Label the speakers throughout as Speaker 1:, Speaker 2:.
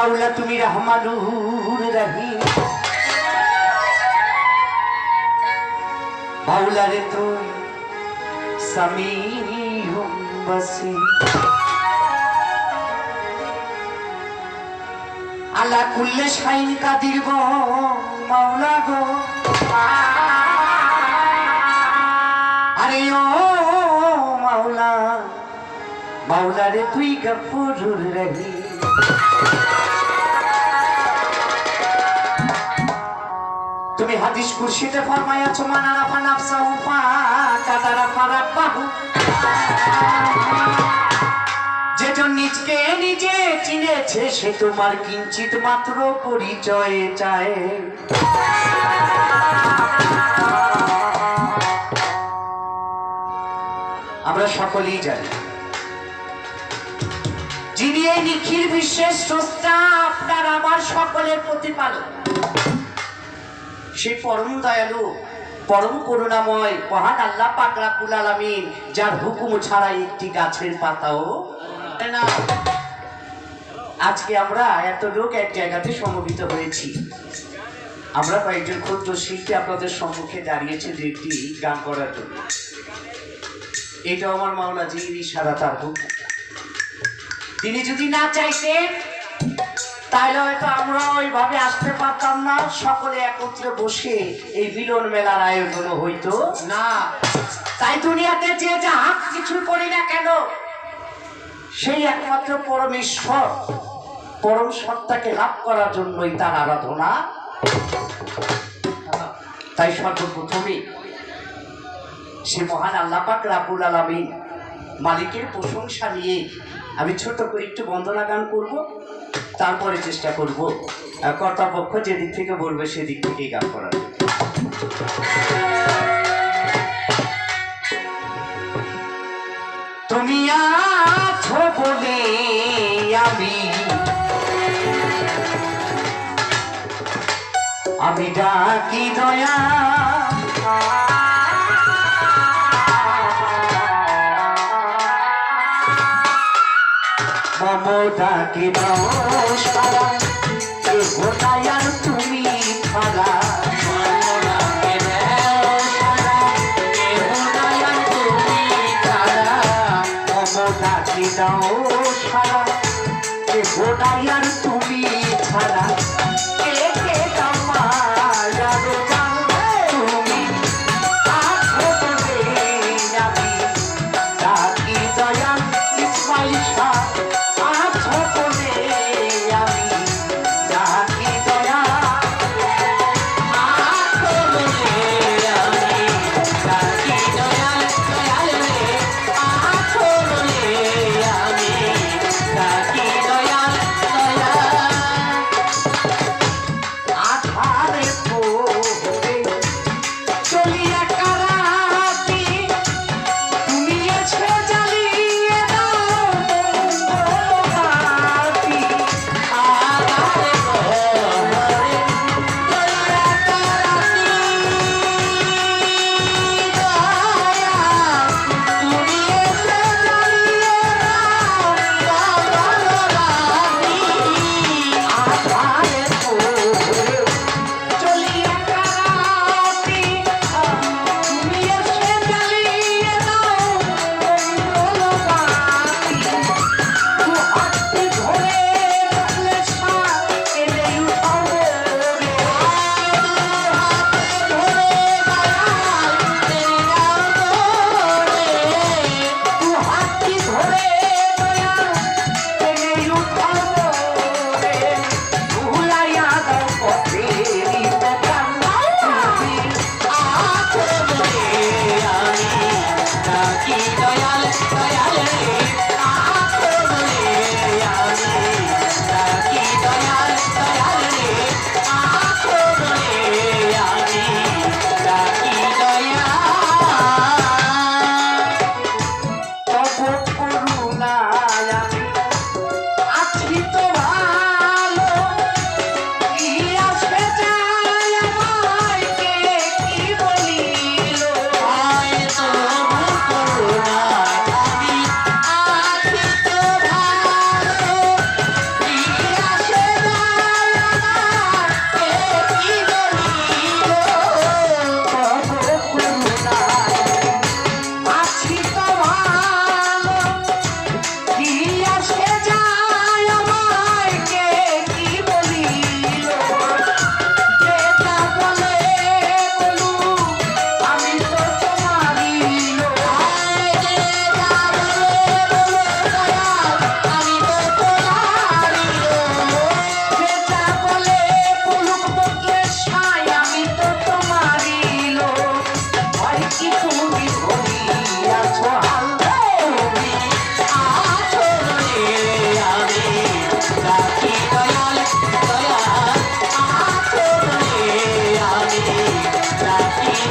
Speaker 1: মাওলা তুমি রহমানুর রহিম, মাওলা রে তুই সামিউম বাসীর। আলা কুল্লে শাইন কাদির গো মাওলা গো, আরে ও মাওলা, মাওলা রে তুই গফুরুর রহিম। তুমি হাদিস কুরসিতে ফরমায়াছো মানারা ফানাফসাহু ফাকাদারা ফারাবাহু, যেজন নিজকে নিজে চিনেছে সে তোমার কিঞ্চিত মাত্র পরিচয় চায়। আমরা সকলেই জানি যিনি এই নিখিল বিশ্বের স্রষ্টা, আপনার আমার সকলের প্রতিপালক, সেই পরম দয়ালু পরম করুণাময় মহান আল্লাহ পাক রব্বুল আলামিন, যার হুকুম ছাড়া একটি গাছের পাতাও না। আজকে আমরা এত লোক এক জায়গাতে সমবেত হয়েছি, আমরা কয়েকজন ক্ষুদ্র শিল্পী আপনাদের সম্মুখে দাঁড়িয়েছি যে একটি গান করার জন্য। এটা আমার মাওলা জির ইশারা, তার হুকুম। তিনি যদি না চাইতেন তাহলে হয়তো আমরা ওইভাবে আসতে পারতাম না, সকলে একত্রে বসে এই মিলন মেলার আয়োজন হইতো না। তাই দুনিয়াতে যে যা কিছু করি না কেন, সেই একমাত্র পরমেশ্বর পরম সত্তাকে লাভ করার জন্যই তার আরাধনা। তাই সর্বপ্রথমে সে মহান আল্লাহ পাক রব্বুল আলামিন মালিকের প্রশংসা নিয়ে আমি ছোট করে একটু বন্দনা গান করব, তারপরে চেষ্টা করব কর্তাপক্ষ যেদিক থেকে বলবে সেদিক থেকে গান করার। তুমি আছো বলে আমি ডাকি দয়া, মমতাকে দাও সারা, এ গোটায়ার তুমি ছাড়া। মমতাকে দাও সারা, এ গোটায়ার তুমি ছাড়া। মমতাকে দাও সারা, এ গোটায়ার তুমি ছাড়া।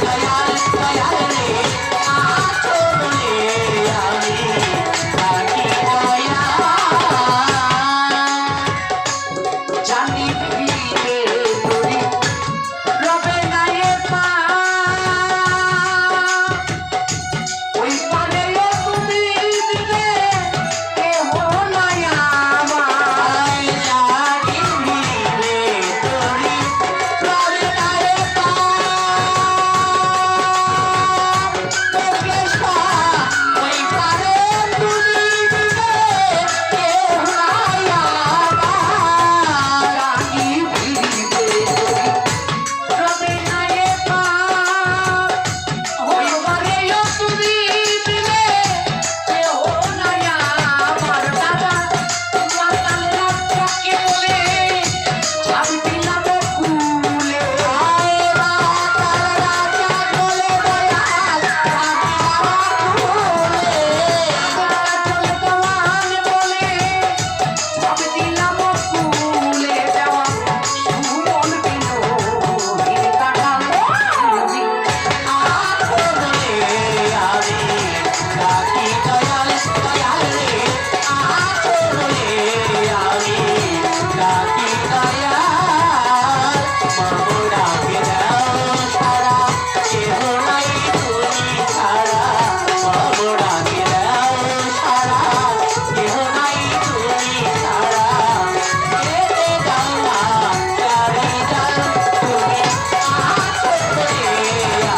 Speaker 1: দয়াল দয়াল রে আচরণে আমি থাকি দয়াল জানি ফিরে করি রবে না এ পা ওই পারে তুমি দিলে কেহ নাই আমার জানি ফিরে করি রবে না এ পা ওই পারে তুমি দিলে কেহ নাই আমার জানি ফিরে করি রবে না এ পা ওই পারে তুমি দিলে কেহ নাই আমার দাদা মাতালেরা চকে বলে ছাড়ি দিলাম কুলে আয় মাতালেরা চলে দয়াল কুলে দয়াল বলে ছাড়ি দিলাম কুলে দেওয়া সুমন বিনোদিনী কাটাল আমি ডাকি দয়াল দয়াল রে আচরণে আমি ডাকি দয়াল মামুরাকে দাও সারা কেহ নাই তুমি ছাড়া মামুরাকে দাও সারা কেহ নাই তুমি ছাড়া এতে দাও না চারি দাও তুমি আচরণে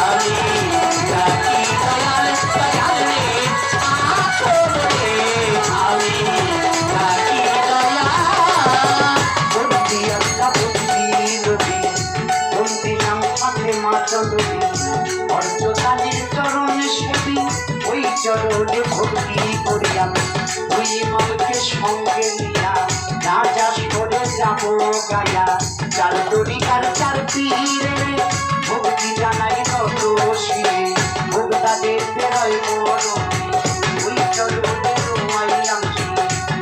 Speaker 1: আমি ডাকি দয়াল দয়াল রে আচরণে আমি ডাকি দয়াল বন্দি আল্লাহ বন্দি নবী বন্দি নাম পাতে মা চন্দ্রী অর্জতালির চরণ সেবী ওই চরণে ভক্তি করি আমি ওই ইমামকে সঙ্গে নিয়া না যাস করে যাব গায়া চার দড়িকার চার পীরে ভক্তি জানাই নত শিরে ভোক্তাদের বেরোয় মরণে ওই চরণে রোয়াইলাম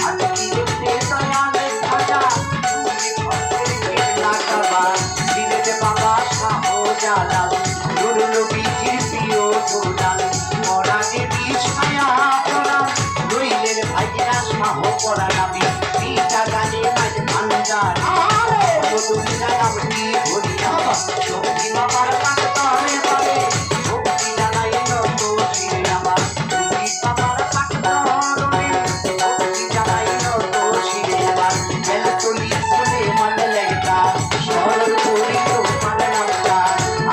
Speaker 1: আজকে দেখতে দয়ালে খাজা তুমি ভক্তের কেল্লা কাবা দিলেতে বাবা শাহ জালাল নূর নবীজির প্রিয় গোলাল মরা দেবী ছায়া পড়া রইলেন ভাইরা শাহ পড়া নাবি পিতা গানে মাঝ ভান্ডার তুমি জানাবি ভরিয়া শক্তি বাবার কাকতারে পারে ভক্তি জানাই নত শিরে আমার তুমি বাবার কাকতারে ভক্তি জানাই নত শিরে আমার বেলা চলি চলে মানে লেগা সরল করি তো মানে নামটা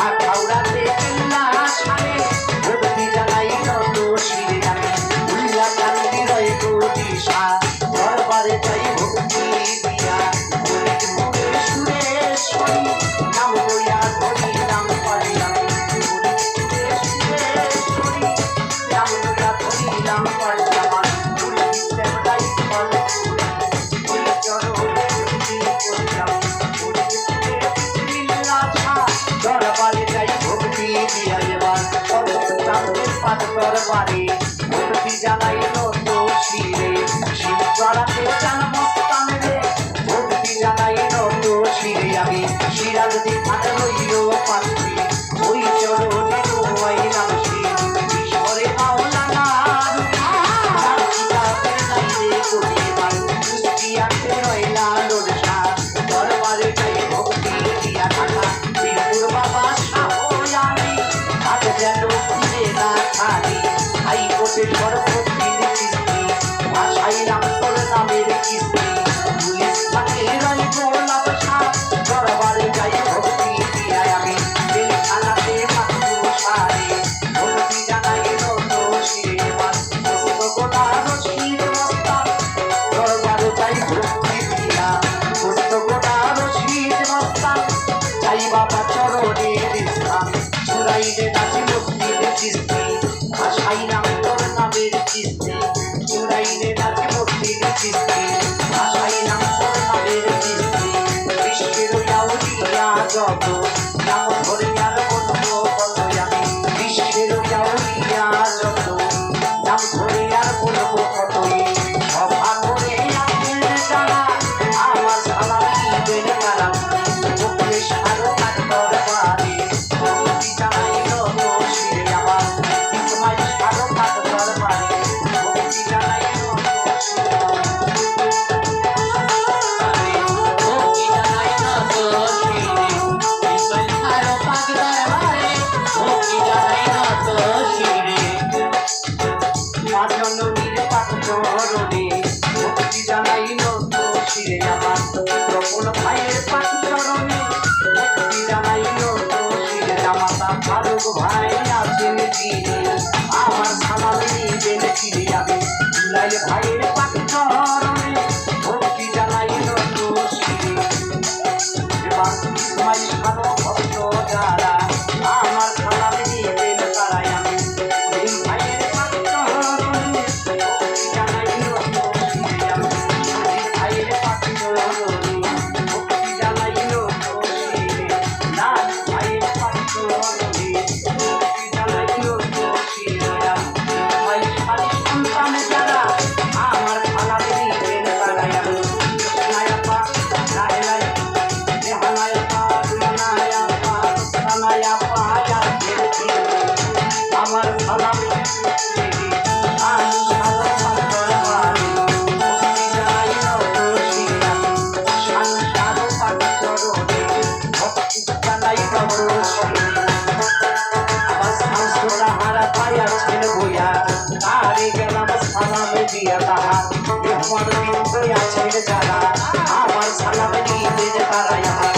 Speaker 1: আর খাওড়াতে কেল্লা সারে ভক্তি জানাই নত শিরে আমি উল্লা কান্দি রয়ে দিশা দরবারে চাই ভক্তি দিয়া মুখে সুরেশ্বরী নাম লইয়া ধরি নাম পারি আমি সুরেশ্বরী নাম লইয়া ধরি নাম পারি আমার ভুলি দেবতাই ফল ভুলি চরণে ভক্তি করিলাম ভুলি বিসমিল্লাহ দরবারে চাই ভক্তি দিয়া এবার পদতান্তের পাদ দরবারে ভক্তি জানাই নত শিরে শিব চড়াতে চান মস্তান রে ভক্তি জানাই নত শিরে আমি শিরাজদি ভাত লইল পাচ্ছি ওই চরণে রোয়াইলাম শির ঈশ্বরে মাওলানা কিতাবের নাইরে করিবার কুষ্টিয়াতে রইলা লোরসা দরবারে যাই ভক্তি দিয়া থাকা বীরপুর বাবা শাহ আমি হাত যেন ফিরে না খালি হাইকোর্টের সর্বদিন কিস্তি ভাষাই রামতর নামের কিস্তি পুলিশ থাকে রই গোলাপ শাহ দরবারে যাই ভক্তি দিয়া আমি বেলখানাতে মাত্র সারে ভক্তি জানাই নত শিরে আমার গোটা রশিদ মস্তান দরবারে যাই ভক্তি দিয়া গোটা রশিদ মস্তান চাই বাবা চরণের স্থান চুরাইলে নাচি ভক্তির কিস্তি ভাষাই রামতর নামের কিস্তি চুরাইলে নাচি ভক্তির কিস্তি ভাষাই রামতর নামের কিস্তি বিশ্বের আউলিয়া যত নাম ধরে আর বলবো কত আমি বিশ্বের আউলিয়া যত নাম ধরে আর বলবো কতই সভা করে আছেন যারা আমার সালামি দেন কারাম মুখে সারো কাজ দরবারে ভক্তি জানাই যুবক ভাই আছেন যিনি আমার সালাম নিবেন ফিরে আমি দুলাল ভাইয়ের পাখি চরণে ভক্তি জানাইল তুলসী এবার ইসমাইল খান ভক্ত যারা আমার সালাম নিবেন তারাই আমি দুলাল ভাইয়ের পাখি চরণে ভক্তি জানাইল তুলসী আমি দুলাল ভাইয়ের পাখি চরণে ভক্তি জানাইল তুলসী লাল ভাইয়ের পাখি চরণে ভক্তি জানাইল তুলসী ভাই খালি সন্তান যারা আমার সালাম নিবেন তারাই আমি নায়াপা নাইলাই হানায়াপা নায়াপা নায়াপা আমার সালাম হারা পায়া ছিল ভুয়া তারে গেলাম সালাম দিয়া তাহা আমার বিন্দু আছে যারা আমার সালাম দিয়ে তারা